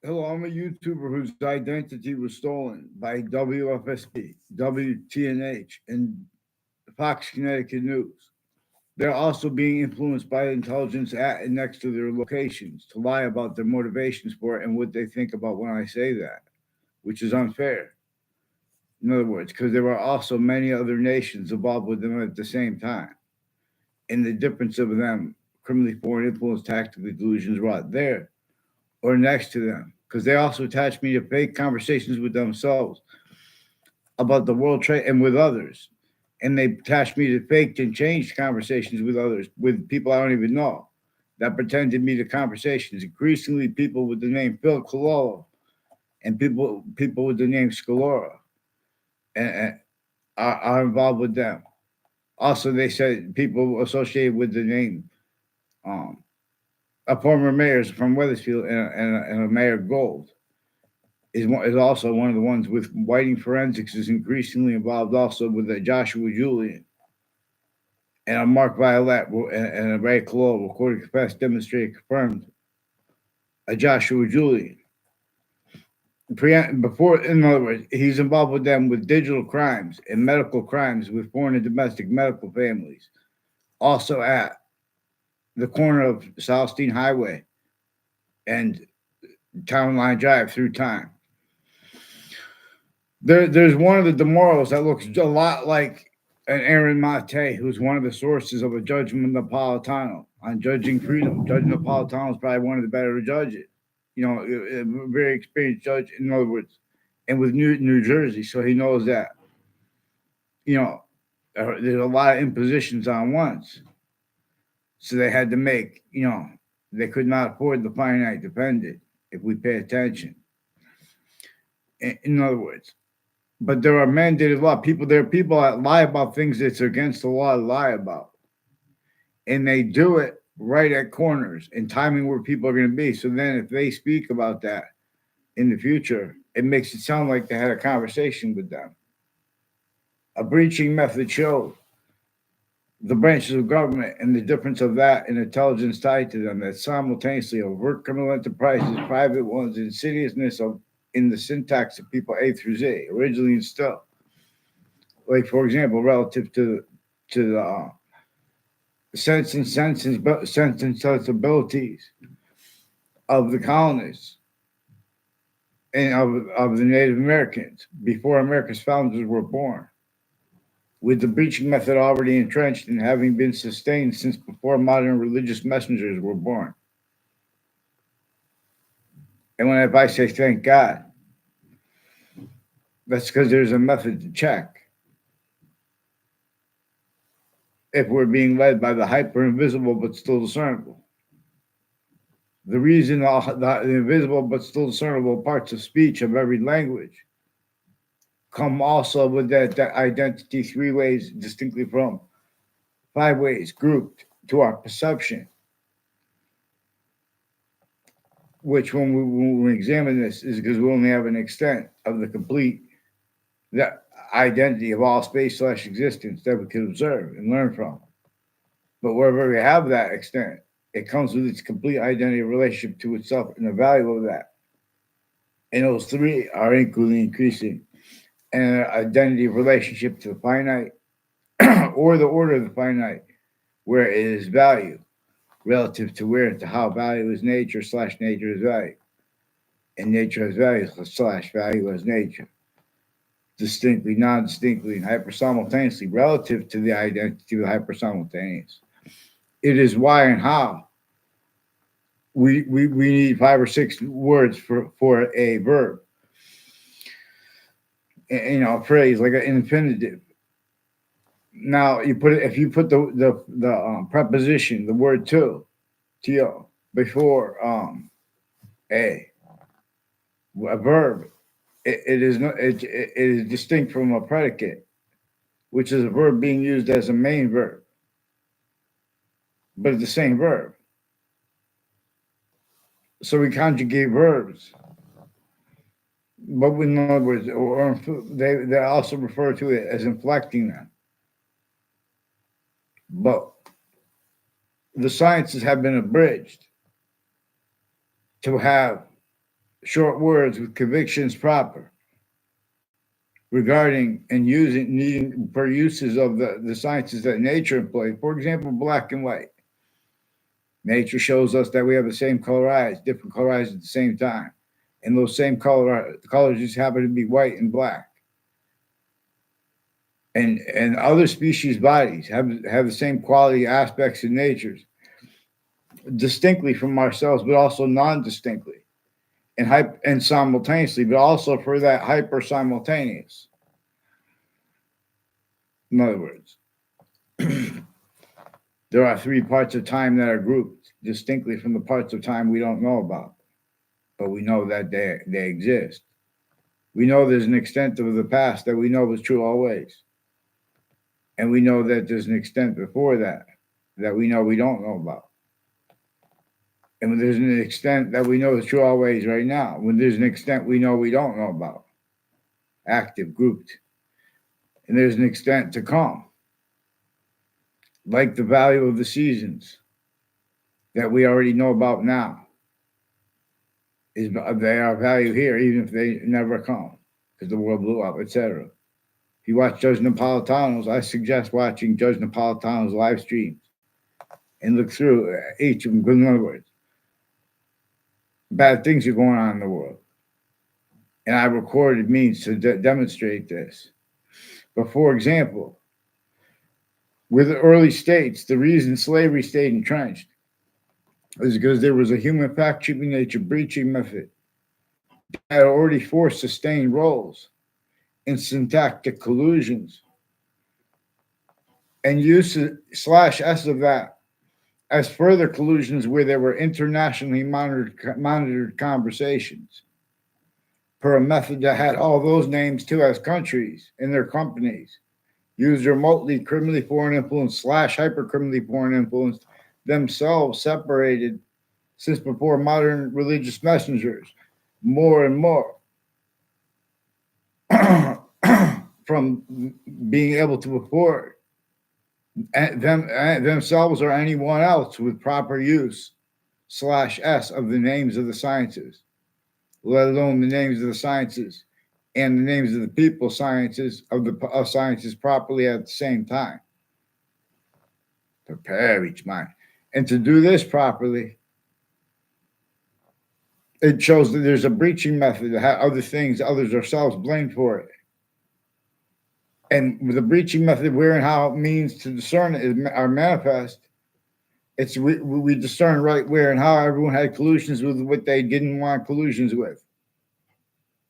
Hello, I'm a YouTuber whose identity was stolen by WFSB, WTNH, and Fox Connecticut News. They're also being influenced by intelligence at and next to their locations to lie about their motivations for it and what they think about when I say that, which is unfair. In other words, because there are also many other nations involved with them at the same time. And the difference of them, criminally foreign influence, tactically delusions wrought there or next to them. Because they also attach me to fake conversations with themselves about the World Trade and with others. And they attach me to faked and changed conversations with others, with people I don't even know that pretend to be the conversations. Increasingly, people with the name Phil Cololo and people with the name Scalora and are involved with them. Also, they said people associated with the name um, a former mayor from Weathersfield and a mayor Gold is also one of the ones with whiting forensics is increasingly involved also with a Joshua Julian and a Mark Violet and a Ray Colo recorded confessed demonstrated confirmed a Joshua Julian. Before, in other words, he's involved with them with digital crimes and medical crimes with foreign and domestic medical families. Also at the corner of Southstein Highway and Town Line Drive through time. There's one of the Demoros that looks a lot like an Aaron Mate, who's one of the sources of a judgment Napolitano on judging freedom. Judge Napolitano is probably one of the better judges. You know, a very experienced judge, in other words, and with New Jersey, so he knows that, you know, there's a lot of impositions on once. So they had to make, they could not afford the finite dependent if we pay attention. In other words, but there are mandated law. There are people that lie about things that's against the law to lie about. And they do it right at corners and timing where people are going to be. So then if they speak about that in the future, it makes it sound like they had a conversation with them. A breaching method showed the branches of government and the difference of that and intelligence tied to them that simultaneously overt criminal enterprises, private ones, insidiousness of in the syntax of people A through Z, originally and still. Like for example, relative to the sense and sensibilities of the colonists and of the Native Americans before America's founders were born, with the breaching method already entrenched and having been sustained since before modern religious messengers were born. And if I say thank God, that's because there's a method to check if we're being led by the hyper invisible but still discernible. The reason the invisible but still discernible parts of speech of every language come also with that identity three ways distinctly from five ways grouped to our perception, which when we examine this is because we only have an extent of the complete the identity of all space slash existence that we can observe and learn from. But wherever we have that extent, it comes with its complete identity relationship to itself and the value of that. And those three are equally increasing. And an identity relationship to the finite or the order of the finite, where it is value relative to where to how value is nature slash nature is value. And nature has value slash value as nature. Distinctly, non distinctly, and hyper simultaneously relative to the identity of the hyper simultaneous. It is why and how we need five or six words for a verb, a phrase like an infinitive. Now you put it if you put the preposition, the word to before a verb, it is not it is distinct from a predicate, which is a verb being used as a main verb, but it's the same verb. So we conjugate verbs, but in other words, or they also refer to it as inflecting them. But the sciences have been abridged to have short words with convictions proper regarding and using needing per uses of the sciences that nature employs. For example, black and white. Nature shows us that we have the same color eyes, different color eyes at the same time. And those same colors just happen to be white and black. And other species bodies have the same quality aspects in natures, distinctly from ourselves, but also non-distinctly and simultaneously, but also for that hyper simultaneous. In other words, there are three parts of time that are grouped distinctly from the parts of time we don't know about, but we know that they exist. We know there's an extent of the past that we know was true always. And we know that there's an extent before that we know we don't know about. And when there's an extent that we know is true always right now, when there's an extent we know we don't know about, active, grouped, and there's an extent to come, like the value of the seasons that we already know about now. Is they are value here, even if they never come, because the world blew up, etc. If you watch Judge Napolitano's, I suggest watching Judge Napolitano's live streams and look through each of them. Because in other words, bad things are going on in the world. And I recorded means to demonstrate this. But for example, with the early states, the reason slavery stayed entrenched is because there was a human fact-cheating nature breaching method that had already forced sustained roles in syntactic collusions and use /s of that as further collusions where there were internationally monitored conversations per a method that had all those names too as countries in their companies used remotely criminally foreign influence / hyper criminally foreign influence themselves separated since before modern religious messengers more and more from being able to afford themselves or anyone else with proper use /s of the names of the sciences, let alone the names of the sciences and the names of the people sciences of sciences properly at the same time. Prepare each mind. And to do this properly, it shows that there's a breaching method that had other things, others ourselves blamed for it. And with the breaching method, where and how it means to discern it are manifest. It's we discern right where and how everyone had collusions with what they didn't want collusions with,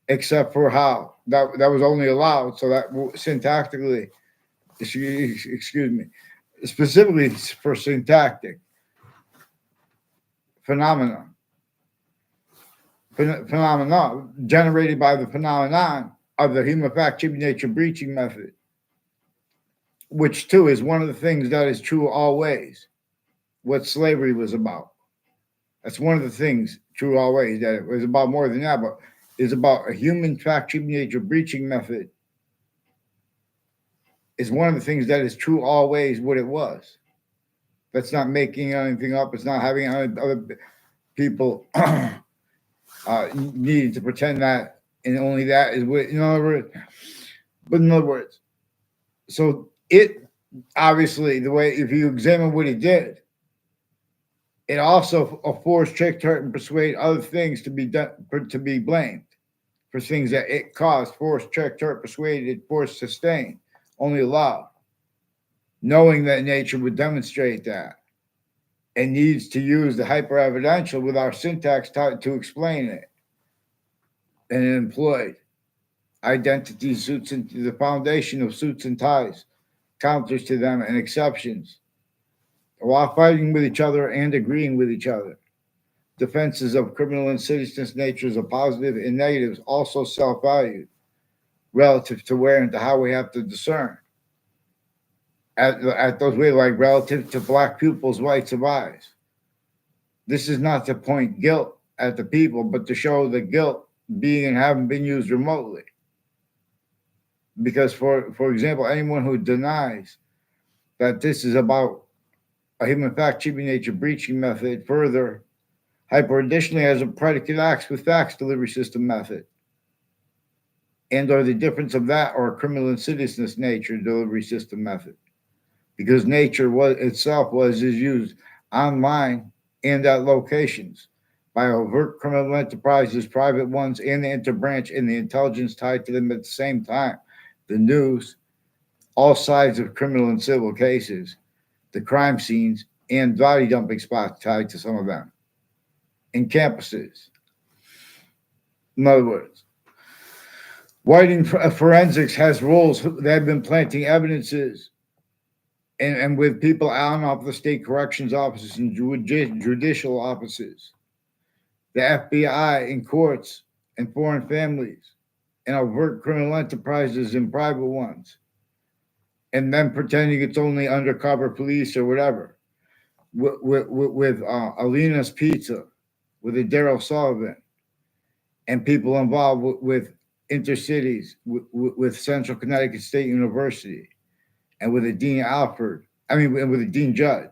except for how that was only allowed. So that syntactically, excuse me, specifically for syntactic phenomena generated by the phenomenon of the human fact-cheating nature breaching method, which too is one of the things that is true always. What slavery was about. That's one of the things true always, that it was about more than that, but it's about a human fact-cheating nature breaching method. Is one of the things that is true always what it was. That's not making anything up. It's not having other people needing to pretend that, and only that is what, in other words. But in other words, so it obviously, the way, if you examine what it did, it also forced, tricked, hurt, and persuade other things to be done, to be blamed for things that it caused, forced, tricked, hurt, persuaded, forced, sustained, only allowed. Knowing that nature would demonstrate that and needs to use the hyper-evidential with our syntax to explain it. And it employed identity suits into the foundation of suits and ties, counters to them and exceptions, while fighting with each other and agreeing with each other. Defenses of criminal insidiousness natures of positive and negatives, also self-valued, relative to where and to how we have to discern. At those ways, like relative to black pupils' whites of eyes. This is not to point guilt at the people, but to show the guilt being and having been used remotely. Because, for example, anyone who denies that this is about a human fact-cheating nature breaching method further Hyper additionally has a predicate acts with facts delivery system method, and or the difference of that or criminal insidiousness nature delivery system method, because nature was itself was is used online and at locations by overt criminal enterprises, private ones, and the interbranch and the intelligence tied to them at the same time. The news, all sides of criminal and civil cases, the crime scenes, and body dumping spots tied to some of them, and campuses. In other words, Whiting Forensics has roles that have been planting evidences and with people on off the state corrections offices and judicial offices, the FBI in courts and foreign families, and overt criminal enterprises and private ones, and then pretending it's only undercover police or whatever. With Alina's Pizza, with a Daryl Sullivan, and people involved with intercities, with Central Connecticut State University, and with a Dean Alford, with a Dean Judd,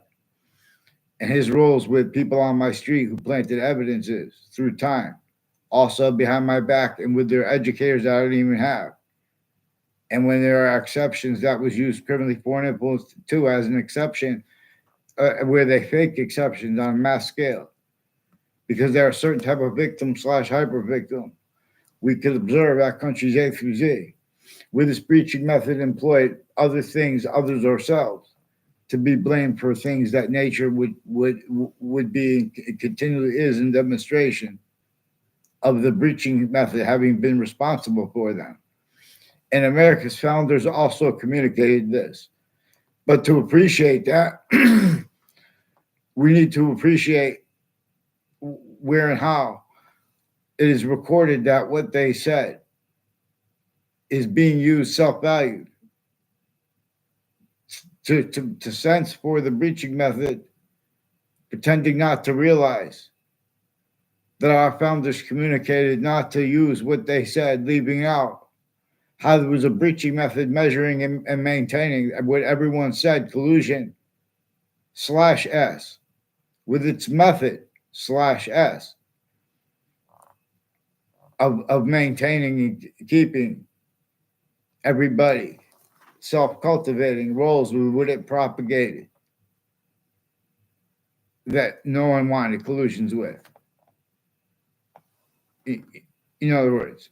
and his roles with people on my street who planted evidences through time, also behind my back, and with their educators that I don't even have. And when there are exceptions, that was used criminally foreign influence too as an exception, where they fake exceptions on a mass scale, because there are certain type of victim / hyper victim we could observe at countries A through Z. With this breaching method employed other things, others ourselves, to be blamed for things that nature would be and continually is in demonstration of the breaching method having been responsible for them. And America's founders also communicated this. But to appreciate that, we need to appreciate where and how it is recorded that what they said is being used self-valued to sense for the breaching method, pretending not to realize that our founders communicated not to use what they said, leaving out how there was a breaching method measuring and maintaining what everyone said, collusion /S, with its method /S of maintaining and keeping everybody self-cultivating roles with what it propagated that no one wanted collusions with. In other words.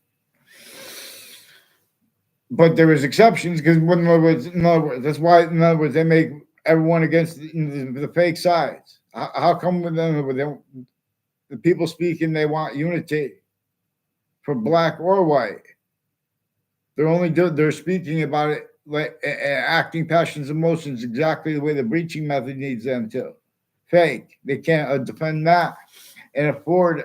But there was exceptions because in other words, that's why in other words they make everyone against the fake sides. How come with them the people speaking they want unity for black or white? They're speaking about it like acting passions, emotions exactly the way the breaching method needs them to. Fake. They can't defend that and afford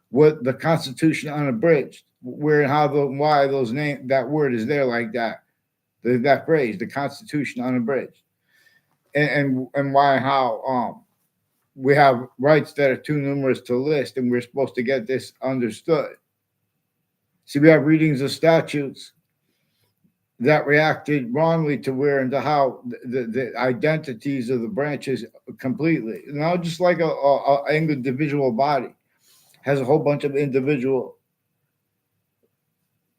what the Constitution unabridged, where and how why those that word is there like that. That phrase, the Constitution unabridged, and why and how we have rights that are too numerous to list, and we're supposed to get this understood. See, we have readings of statutes that reacted wrongly to where and to how the identities of the branches completely. Now, just like a individual body has a whole bunch of individual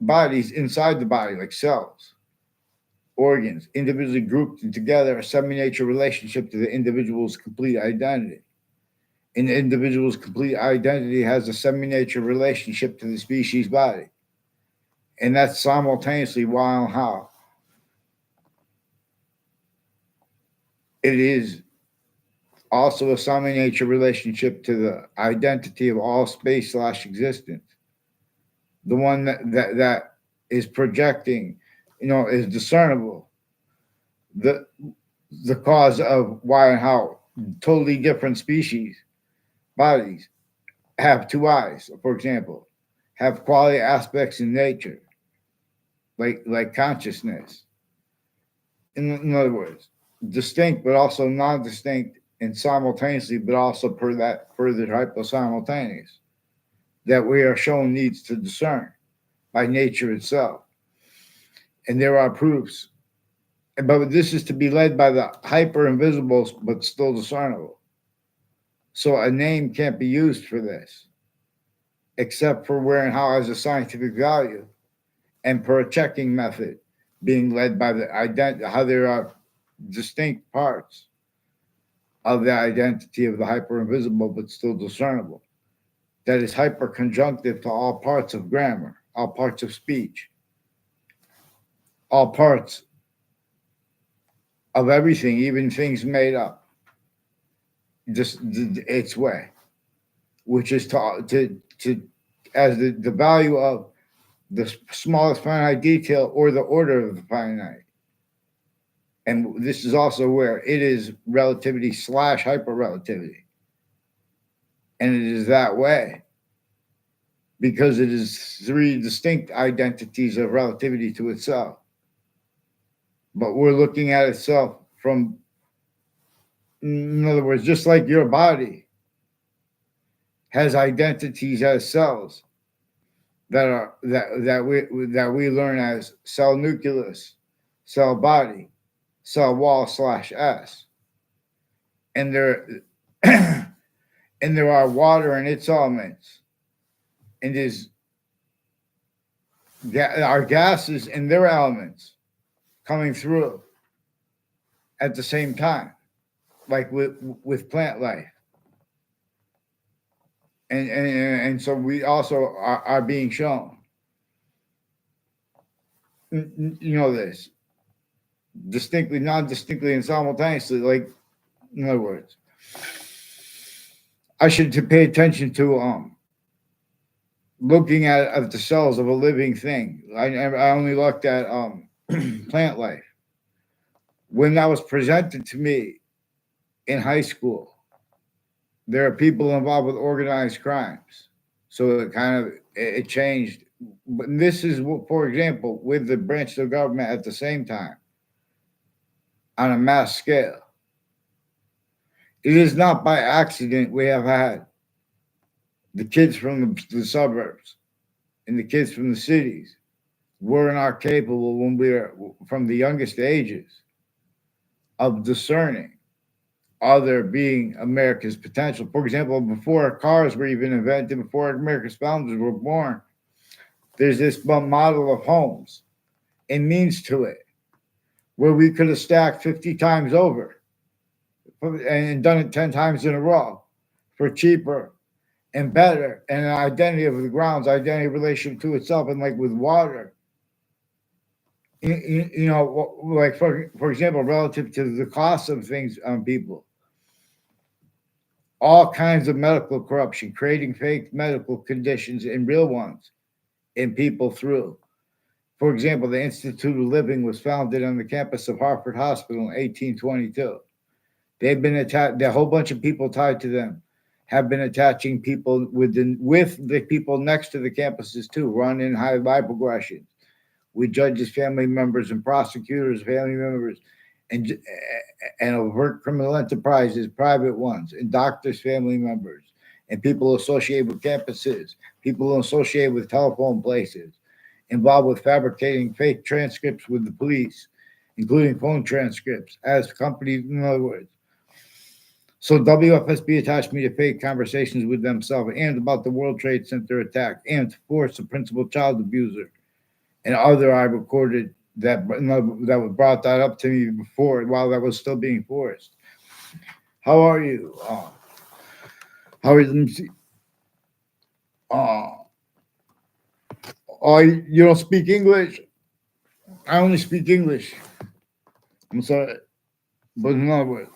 bodies inside the body, like cells, organs, individually grouped and together, a semi-nature relationship to the individual's complete identity. And the individual's complete identity has a semi-nature relationship to the species body. And that's simultaneously why and how it is also a semi-nature relationship to the identity of all space / existence. The one that is projecting, is discernible. The cause of why and how totally different species bodies have two eyes, for example, have quality aspects in nature, like consciousness. In other words, distinct but also non-distinct, and simultaneously, but also per that further type of simultaneous that we are shown needs to discern by nature itself. And there are proofs. But this is to be led by the hyper invisible, but still discernible. So a name can't be used for this, except for where and how has a scientific value, and per a checking method being led by the how there are distinct parts of the identity of the hyper invisible but still discernible. That is hyper conjunctive to all parts of grammar, all parts of speech, all parts of everything, even things made up, just its way, which is to as the value of the smallest finite detail or the order of the finite. And this is also where it is relativity slash hyper relativity. And it is that way because it is three distinct identities of relativity to itself. But we're looking at itself from, in other words, just like your body has identities as cells that we learn as cell nucleus, cell body, cell wall slash S, and there and there are water and its elements, and there's our gases and their elements coming through at the same time, like with plant life. And so we also are being shown, you know, this distinctly, non-distinctly, and simultaneously. Like, in other words, I should to pay attention to looking at the cells of a living thing. I only looked at plant life when that was presented to me in high school. There are people involved with organized crimes, so it kind of it changed. But this is, for example, with the branch of the government at the same time on a mass scale. It is not by accident we have had the kids from the suburbs and the kids from the cities were not capable when we were from the youngest ages of discerning other being America's potential. For example, before cars were even invented, before America's founders were born, there's this model of homes and means to it where we could have stacked 50 times over and done it 10 times in a row for cheaper and better, and an identity of the grounds, identity relation to itself, and like with water, you know, like for example, relative to the cost of things on people, all kinds of medical corruption, creating fake medical conditions and real ones in people through. For example, the Institute of Living was founded on the campus of Harvard Hospital in 1822. They've been attacked. The whole bunch of people tied to them have been attaching people with the people next to the campuses too, run in high progressions with judges, family members, and prosecutors, family members, and overt criminal enterprises, private ones, and doctors, family members, and people associated with campuses, people associated with telephone places, involved with fabricating fake transcripts with the police, including phone transcripts, as companies, in other words. So WFSB attached me to fake conversations with themselves and about the World Trade Center attack and to force the principal child abuser and other I recorded that brought that up to me before while that was still being forced. How are you? How are you? Let me see. You don't speak English? I only speak English. I'm sorry. But in other words,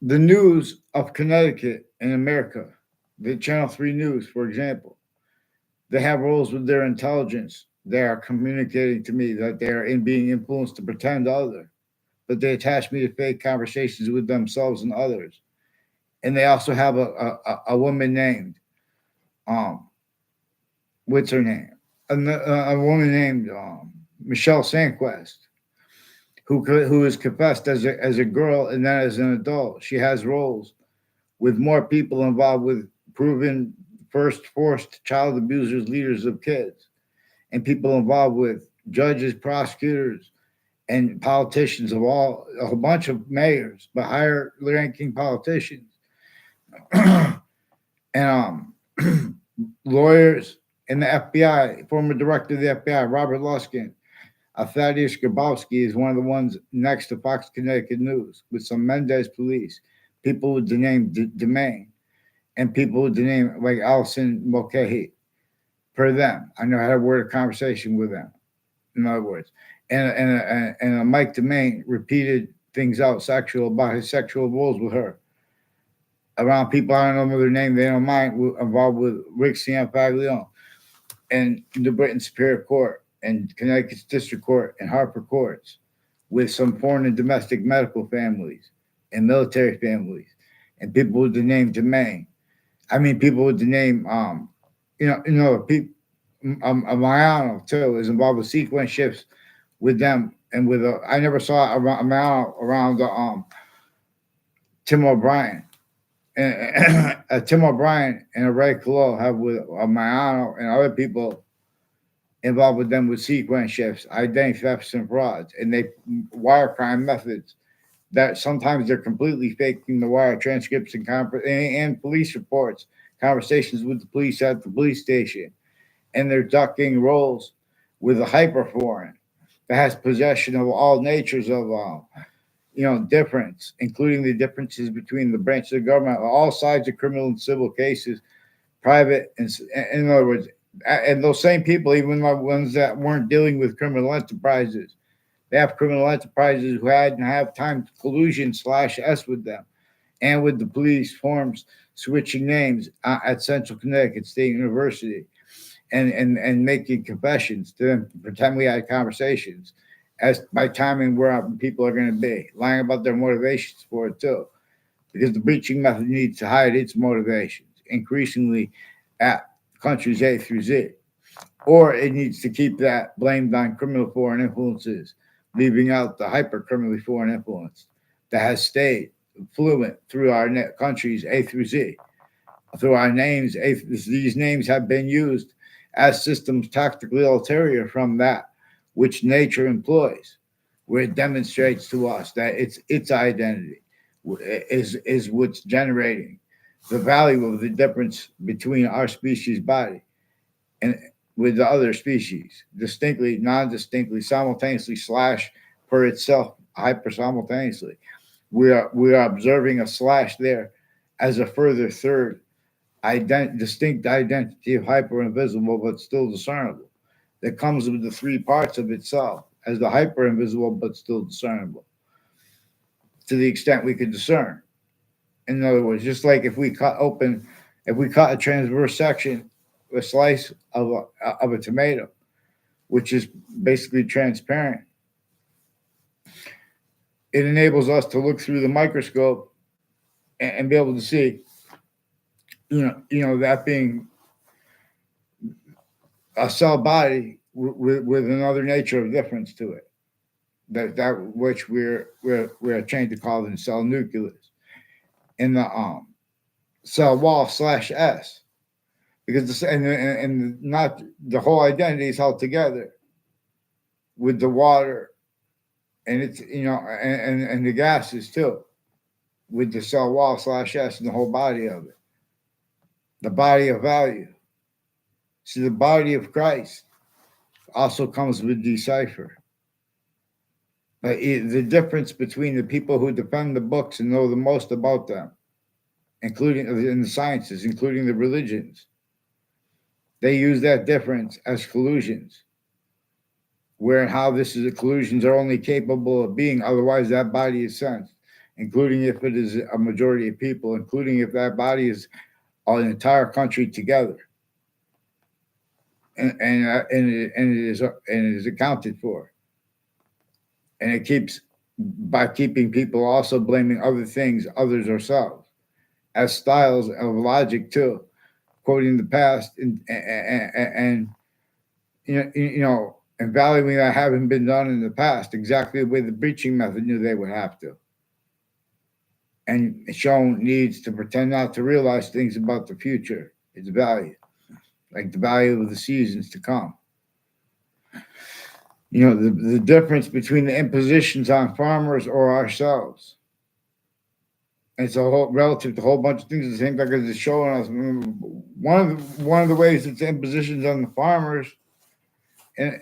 the news of Connecticut in America, the Channel 3 News, for example, they have roles with their intelligence. They are communicating to me that they are being influenced to pretend other, but they attach me to fake conversations with themselves and others. And they also have a woman named, what's her name? A woman named Michelle Sanquest, who is confessed as a girl and then as an adult. She has roles with more people involved with proven first forced child abusers, leaders of kids, and people involved with judges, prosecutors, and politicians of a whole bunch of mayors, but higher ranking politicians, and lawyers in the FBI, former director of the FBI, Robert Luskin, Thaddeus Grabowski is one of the ones next to Fox Connecticut News with some Mendez police, people with the name Domain, and people with the name like Allison Mulcahy. Per them, I know I had a word of conversation with them. In other words, and Mike Domain repeated things out sexual about his sexual roles with her around people I don't know their name, they don't mind, involved with Rick Cianfaglione and the Britain Superior Court and Connecticut's District Court and Harper Courts with some foreign and domestic medical families and military families and people with the name Domain. I mean, people with the name, people, Mariano too is involved with sequence shifts with them and with I never saw around Tim O'Brien. And Tim O'Brien and Ray Colo have with Mariano and other people involved with them with sequence shifts, identity thefts and frauds, and they wire crime methods that sometimes they're completely faking the wire transcripts and police reports, conversations with the police at the police station, and they're ducking roles with a hyperforeign that has possession of all natures of difference, including the differences between the branches of government, all sides of criminal and civil cases, private, and in other words, and those same people, even the ones that weren't dealing with criminal enterprises, they have criminal enterprises who had and have time collusion /S with them and with the police forms switching names at Central Connecticut State University and making confessions to them to pretend we had conversations as by timing where people are going to be, lying about their motivations for it too, because the breaching method needs to hide its motivations increasingly at countries A through Z, or it needs to keep that blamed on criminal foreign influences, leaving out the hyper criminally foreign influence that has stayed fluent through our countries A through Z, through our names. These names have been used as systems tactically ulterior from that which nature employs, where it demonstrates to us that its identity is what's generating the value of the difference between our species body and with the other species, distinctly, non-distinctly, simultaneously / per itself, hyper simultaneously. We are observing a / there as a further third distinct identity of hyper invisible but still discernible that comes with the three parts of itself as the hyper invisible but still discernible to the extent we could discern. In other words, just like if we cut a transverse section, a slice of a tomato, which is basically transparent, it enables us to look through the microscope and be able to see, that being a cell body with another nature of difference to it, that which we're trained to call the cell nucleus in the cell wall /S, because and not the whole identity is held together with the water and it's and the gases too, with the cell wall /S and the whole body of it, the body of value. See, the body of Christ also comes with decipher. But the difference between the people who defend the books and know the most about them, including in the sciences, including the religions, they use that difference as collusions, where and how collusions are only capable of being, otherwise that body is sensed, including if it is a majority of people, including if that body is an entire country together. And it is accounted for, and it keeps by keeping people also blaming other things, others ourselves, as styles of logic too, quoting the past and and valuing that having been done in the past exactly the way the breaching method knew they would have to, and shown needs to pretend not to realize things about the future, its value, like the value of the seasons to come. The difference between the impositions on farmers or ourselves And it's a whole relative to a whole bunch of things. The same like as it's showing us. One of the ways it's impositions on the farmers, and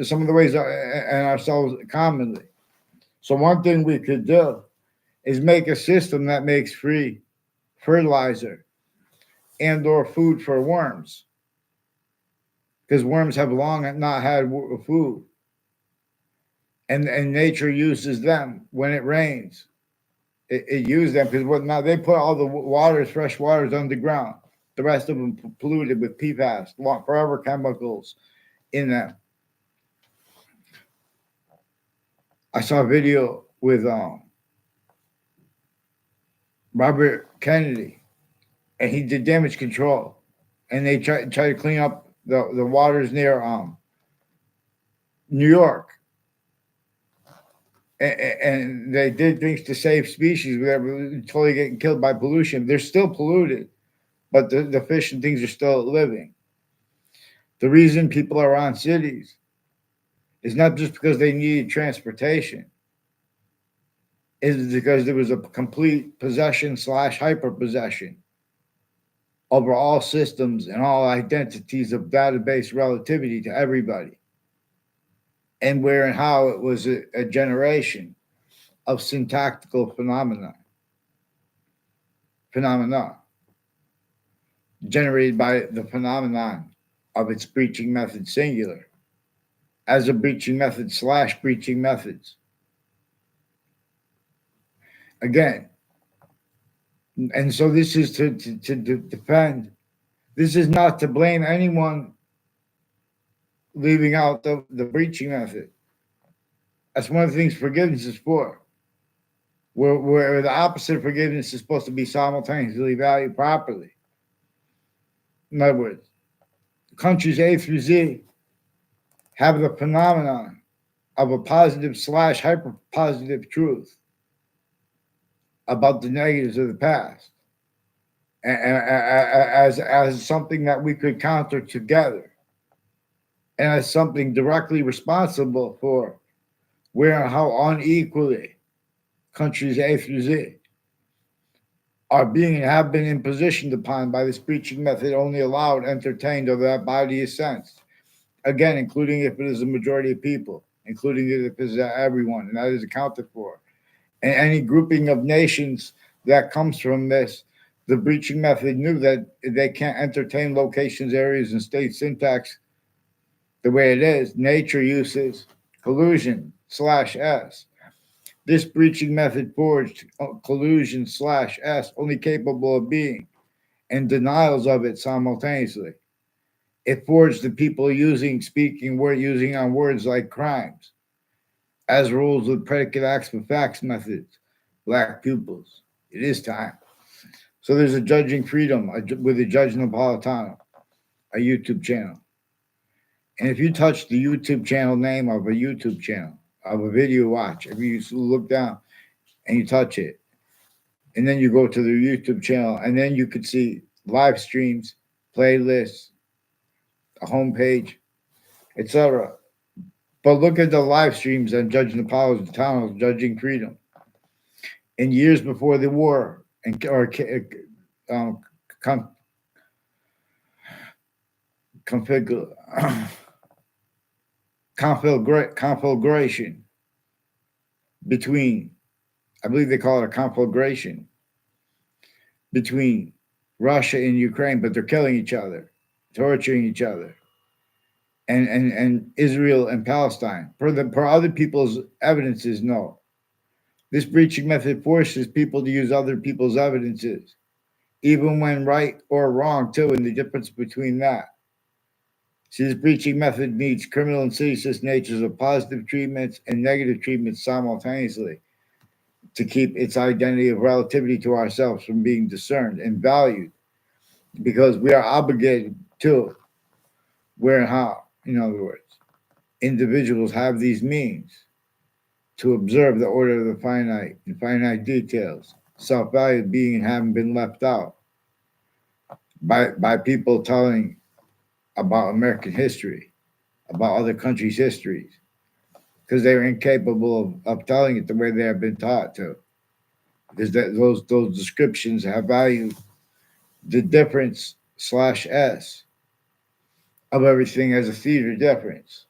some of the ways and ourselves commonly. So one thing we could do is make a system that makes free fertilizer and or food for worms, because worms have long not had food, and nature uses them when it rains. It used them because what now they put all the waters, fresh waters underground. The rest of them polluted with PFAS, forever chemicals in them. I saw a video with Robert Kennedy, and he did damage control, and they try to clean up the waters near New York, and they did things to save species, whatever, totally getting killed by pollution. They're still polluted, but the fish and things are still living. The reason people are on cities is not just because they needed transportation. Is because there was a complete possession / hyper possession over all systems and all identities of database relativity to everybody. And where and how it was a generation of syntactical phenomena generated by the phenomenon of its breaching method singular as a breaching method / breaching methods. Again, and so this is to defend. This is not to blame anyone leaving out the breaching method. That's one of the things forgiveness is for. Where the opposite of forgiveness is supposed to be simultaneously valued properly. In other words, countries A through Z have the phenomenon of a positive / hyper positive truth about the negatives of the past, as something that we could counter together, and as something directly responsible for where and how unequally countries A through Z are being and have been impositioned upon by this breaching method only allowed, entertained, or that body is sensed. Again, including if it is a majority of people, including if it is everyone, and that is accounted for. And any grouping of nations that comes from this, the breaching method knew that they can't entertain locations, areas, and state syntax the way it is. Nature uses collusion / S. This breaching method forged collusion / S only capable of being, and denials of it simultaneously. It forged the people speaking on words like crimes, as rules with predicate acts with facts methods, black pupils. It is time. So there's a Judging Freedom with a Judge Napolitano, a YouTube channel. And if you touch the YouTube channel name of a YouTube channel, of a video watch, if you look down and you touch it, and then you go to the YouTube channel, and then you could see live streams, playlists, a homepage, etc. But look at the live streams on Judge Napolitano's Judging Freedom. In years before the war, conflagration between, I believe they call it a conflagration between Russia and Ukraine, but they're killing each other, torturing each other, and Israel and Palestine. Per other people's evidences, no. This breaching method forces people to use other people's evidences, even when right or wrong, too, and the difference between that. See, this breaching method meets criminal and seditious natures of positive treatments and negative treatments simultaneously to keep its identity of relativity to ourselves from being discerned and valued, because we are obligated to where and how, in other words, individuals have these means to observe the order of the finite and finite details, self-value being and having been left out by people telling about American history, about other countries' histories, because they are incapable of telling it the way they have been taught to. because those descriptions have value. The difference slash S of everything as a theater difference.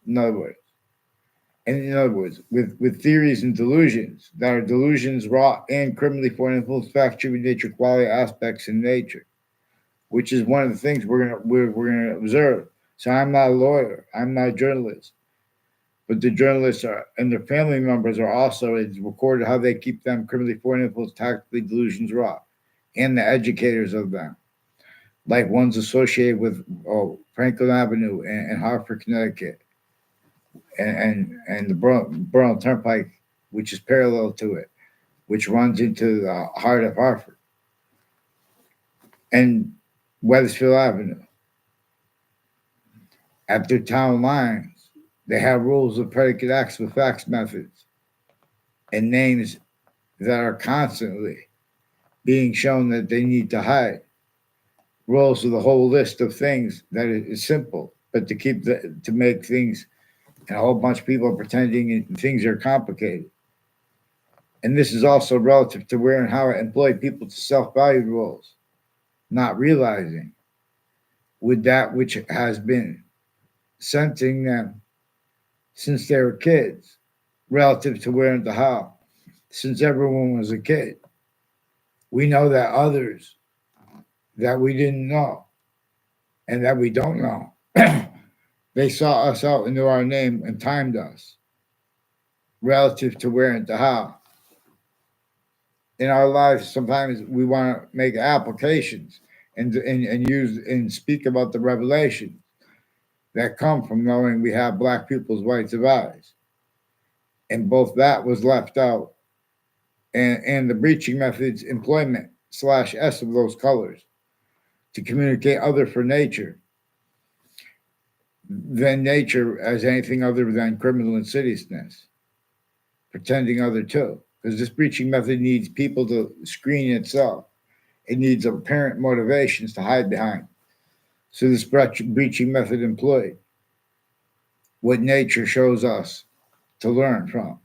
In other words, with theories and delusions that are delusions wrought and criminally for an influence, fact, true nature, quality aspects in nature, which is one of the things we're gonna observe. So I'm not a lawyer, I'm not a journalist, but the journalists are and their family members are also. It's recorded how they keep them criminally for an influence, tactically delusions wrought, and the educators of them, like ones associated with Franklin Avenue and Hartford, Connecticut, and the Borough Turnpike, which is parallel to it, which runs into the heart of Hartford, and Weathersfield Avenue. At their town lines, they have rules of predicate acts with facts methods and names that are constantly being shown that they need to hide. Rules with a whole list of things that is simple, but to make things and a whole bunch of people are pretending things are complicated. And this is also relative to where and how it employed people to self-valued roles, not realizing with that which has been sensing them since they were kids, relative to where and to how, since everyone was a kid. We know that others that we didn't know and that we don't know, they saw us out into our name and timed us relative to where and to how. In our lives, sometimes we want to make applications and use and speak about the revelation that come from knowing we have black people's rights of eyes. And both that was left out and the breaching methods employment slash S of those colors to communicate other for nature than nature as anything other than criminal insidiousness, pretending other too. Because this breaching method needs people to screen itself. It needs apparent motivations to hide behind. So this breaching method employed what nature shows us to learn from.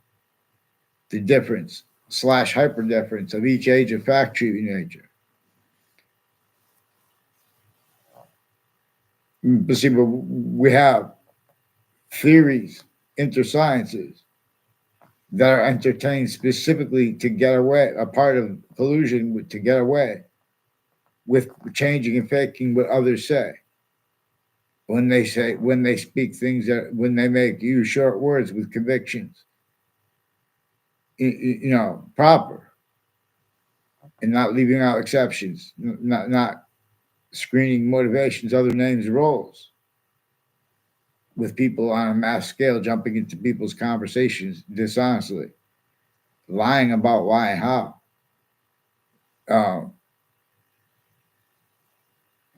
The difference slash hyper difference of each age of fact treating nature. But see, but we have theories, intersciences that are entertained specifically to get away, a part of collusion to get away with changing and faking what others say. When they speak things when they use short words with convictions, proper, and not leaving out exceptions, not screening motivations, other names, roles, with people on a mass scale jumping into people's conversations dishonestly, lying about why and how.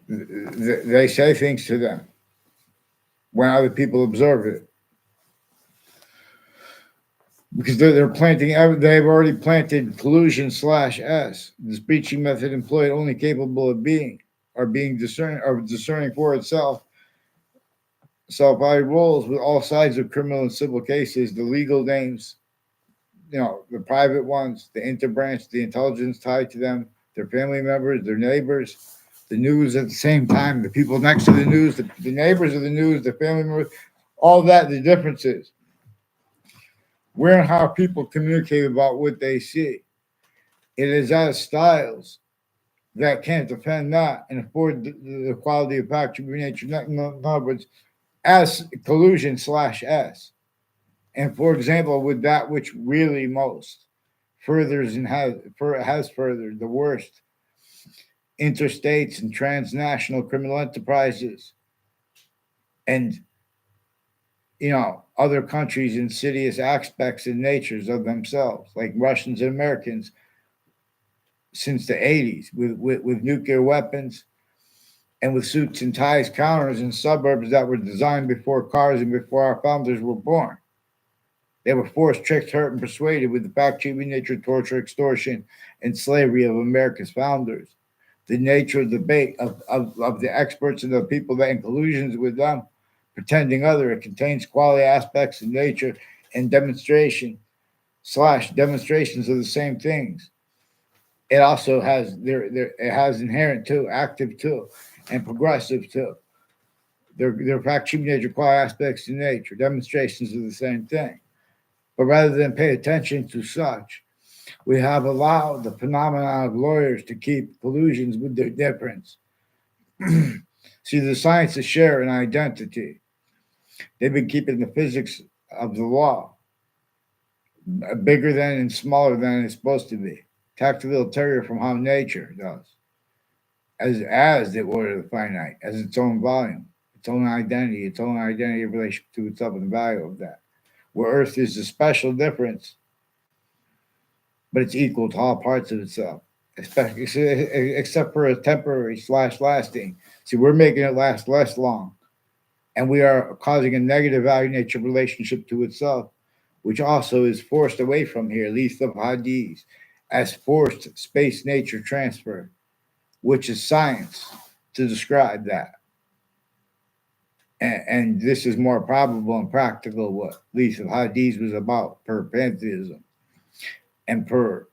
They say things to them when other people observe it. Because they're planting, they've already planted collusion slash S, this breaching method employed only capable of being discerning for itself self-valued roles with all sides of criminal and civil cases, the legal names, the private ones, the interbranch, the intelligence tied to them, their family members, their neighbors, the news at the same time, the people next to the news, the neighbors of the news, the family members, all that, the differences. Where and how people communicate about what they see. It is as styles that can't defend that and afford the quality of fact true nature. In other words, as collusion slash S. And for example, with that which really most furthers and has furthered the worst interstates and transnational criminal enterprises and other countries' insidious aspects and natures of themselves, like Russians and Americans since the 80s with nuclear weapons and with suits and ties counters in suburbs that were designed before cars and before our founders were born. They were forced, tricked, hurt, and persuaded with the fact-cheating nature, torture, extortion, and slavery of America's founders. The nature of debate of the experts and the people that in collusions with them, pretending other. It contains quality aspects of nature and demonstration slash demonstrations of the same things. It also has it has inherent too, active too, and progressive too. They're fact nature require aspects of nature, demonstrations of the same thing. But rather than pay attention to such, we have allowed the phenomenon of lawyers to keep collusions with their difference. See, the sciences share an identity. They've been keeping the physics of the law bigger than and smaller than it's supposed to be. Tactile ulterior from how nature does, as the order of the finite, as its own volume, its own identity in relation to itself and the value of that. Where Earth is a special difference, but it's equal to all parts of itself, especially except for a temporary slash lasting. See, we're making it last less long, and we are causing a negative value nature relationship to itself, which also is forced away from here, least of Hadith, as forced space nature transfer, which is science to describe that. And this is more probable and practical what least of Hadith was about per pantheism and per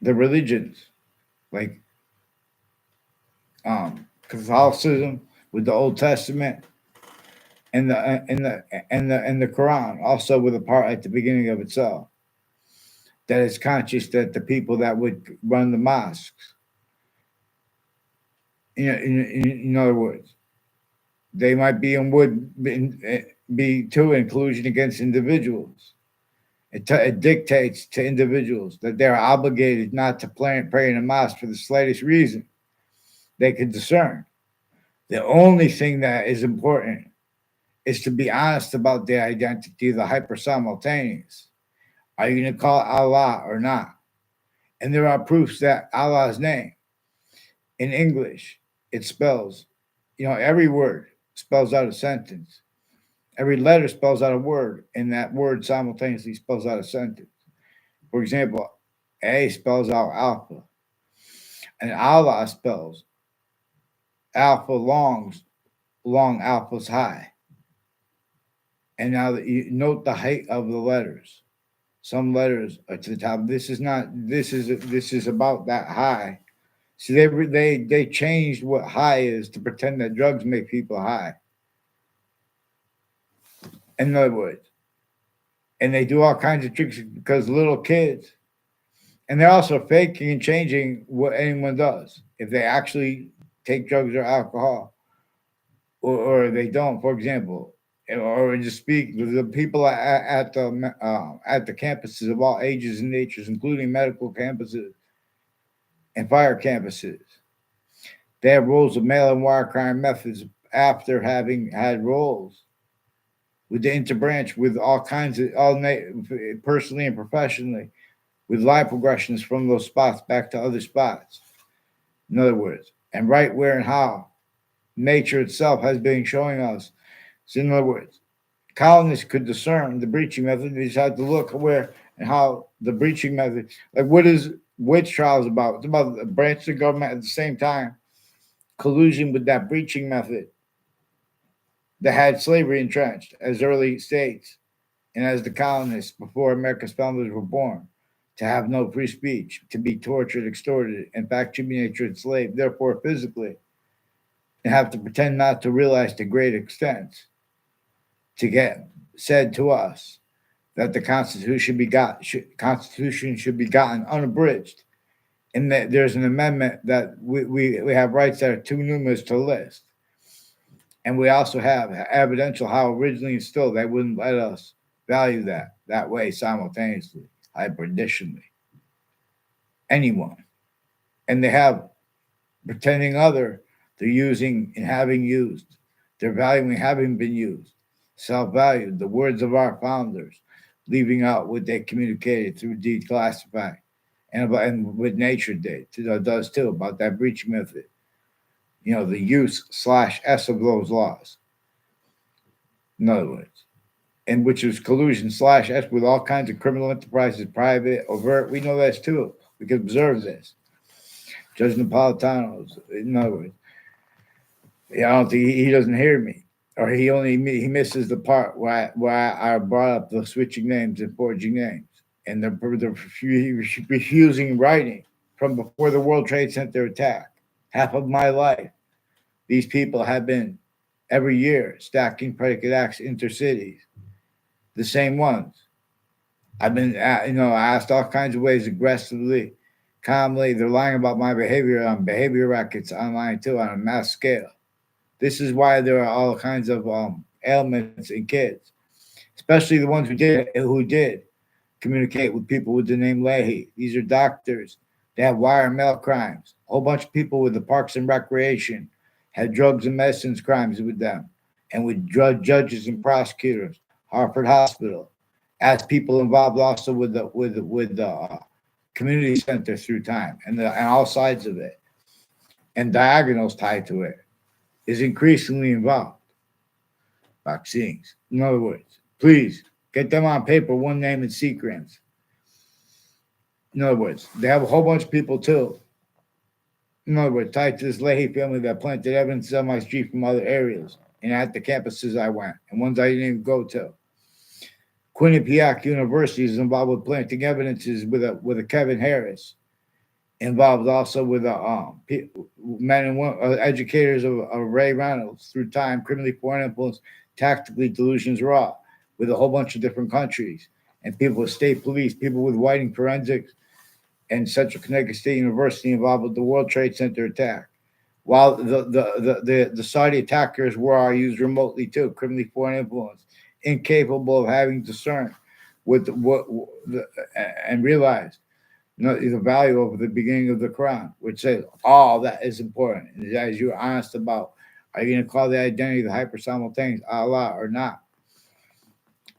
the religions like Catholicism with the Old Testament and the Quran also with a part at the beginning of itself that is conscious that the people that would run the mosques, in other words, they might be and would be too inclusion against individuals. It dictates to individuals that they're obligated not to pray in a mosque for the slightest reason they can discern. The only thing that is important is to be honest about the identity of the hyper simultaneous. Are you going to call Allah or not? And there are proofs that Allah's name in English, it spells, every word spells out a sentence. Every letter spells out a word, and that word simultaneously spells out a sentence. For example, A spells out alpha, and Allah spells alpha long alpha's high. And now that you note the height of the letters. Some letters are to the top. This is about that high. See, they changed what high is to pretend that drugs make people high. In other words, and they do all kinds of tricks because little kids, and they're also faking and changing what anyone does if they actually take drugs or alcohol, or they don't. For example, or just speak the people at the campuses of all ages and natures, including medical campuses and fire campuses. They have rules of mail and wire crime methods after having had roles with the interbranch, with all kinds of personally and professionally, with live progressions from those spots back to other spots. In other words, and right where and how nature itself has been showing us. So in other words, colonists could discern the breaching method. They just had to look where and how the breaching method, like what is witch trials about? It's about the branch of government at the same time, collusion with that breaching method that had slavery entrenched as early states and as the colonists before America's founders were born, to have no free speech, to be tortured, extorted, in fact, to be nature enslaved, therefore physically, and have to pretend not to realize to great extent, to get said to us that the Constitution should be gotten unabridged, and that there's an amendment that we have rights that are too numerous to list. And we also have evidential how originally instilled they wouldn't let us value that way simultaneously, hyperaditionally. Anyone. And they have pretending other, they're using and having used, they're valuing having been used, self-valued, the words of our founders, leaving out what they communicated through declassifying, and what nature does too, about that breach method. The use/s of those laws. In other words, and which is collusion/s with all kinds of criminal enterprises, private, overt. We know this too. We can observe this. Judge Napolitano's, in other words, I don't think he doesn't hear me. or he misses the part where I brought up the switching names and forging names and the refusing writing from before the World Trade Center attack. Half of my life, these people have been every year stacking predicate acts intercities, the same ones. I've been, asked all kinds of ways aggressively, calmly. They're lying about my behavior on behavior records online too on a mass scale. This is why there are all kinds of ailments in kids, especially the ones who did communicate with people with the name Leahy. These are doctors. They have wire mail crimes. A whole bunch of people with the Parks and Recreation had drugs and medicines crimes with them, and with drug judges and prosecutors. Harvard Hospital, as people involved also with the community center through time and all sides of it, and diagonals tied to it is increasingly involved. Vaccines. In other words, please get them on paper, one name and sequence. In other words, they have a whole bunch of people too. In other words, tied to this Leahy family that planted evidence on my street from other areas and at the campuses I went and ones I didn't even go to. Quinnipiac University is involved with planting evidences with a Kevin Harris, involved also with men and women, educators of Ray Reynolds through time, criminally foreign influence, tactically delusions raw, with a whole bunch of different countries, and people with state police, people with whiting forensics, and Central Connecticut State University involved with the World Trade Center attack. While the Saudi attackers were used remotely too, criminally foreign influence, incapable of having discerned and realized the value of the beginning of the Quran, which says all that is important. And as you're honest about, are you going to call the identity of the hyper simultaneous Allah or not?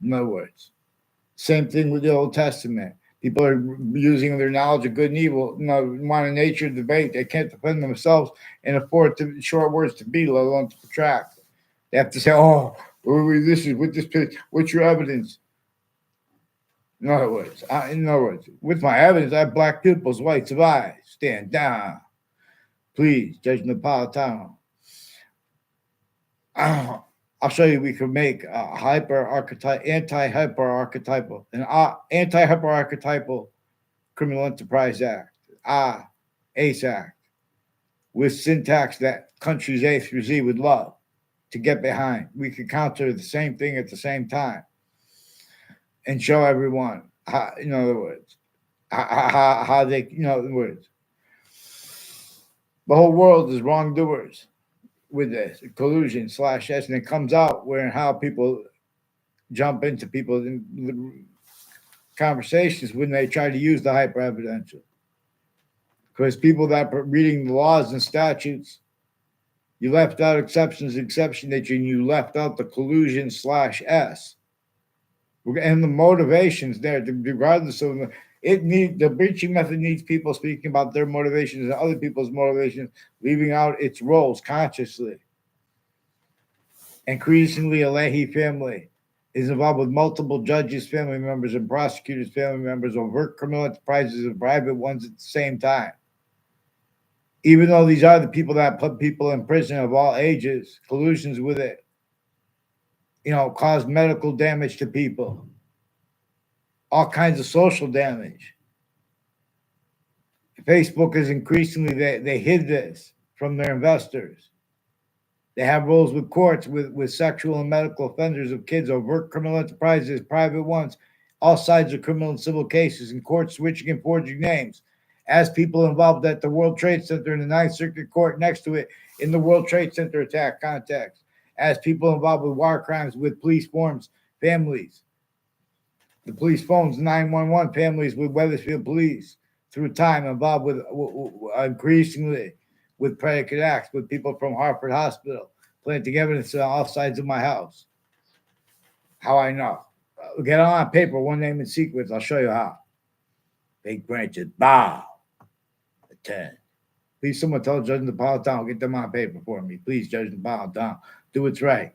In other words, same thing with the Old Testament. People are using their knowledge of good and evil, want a nature debate. They can't defend themselves and afford short words to be, let alone to protract. They have to say, "Oh, this is with this picture. What's your evidence?" In other words, with my evidence, I have black pupils, whites of eyes. Stand down, please, Judge Napolitano. I'll show you. We can make a anti-hyper archetypal Criminal Enterprise Act, ACE Act, with syntax that countries A through Z would love to get behind. We could counter the same thing at the same time and show everyone how, in other words, how they, in other words, the whole world is wrongdoers with this collusion / S, and it comes out where and how people jump into people's conversations when they try to use the hyper evidential. Because people that are reading the laws and statutes, you left out exceptions, exception nature, and you left out the collusion / S. And the motivations there, regardless of the breaching method needs people speaking about their motivations and other people's motivations, leaving out its roles consciously. Increasingly, a Leahy family is involved with multiple judges, family members, and prosecutors, family members, overt criminal enterprises and private ones at the same time. Even though these are the people that put people in prison of all ages, collusions with it, cause medical damage to people, all kinds of social damage. Facebook is increasingly, they hid this from their investors. They have roles with courts, with sexual and medical offenders of kids, overt criminal enterprises, private ones, all sides of criminal and civil cases, in court switching and forging names, as people involved at the World Trade Center and the Ninth Circuit Court next to it in the World Trade Center attack context, as people involved with wire crimes with police forms, families, the police phones, 911 families with Weathersfield police through time, involved with increasingly with predicate acts, with people from Harvard Hospital planting evidence on all sides of my house. How I know? Get on paper, one name and sequence. I'll show you how. Big branches, bow, attend. Please, someone tell Judge Napolitano, get them on paper for me. Please, Judge Napolitano, do what's right.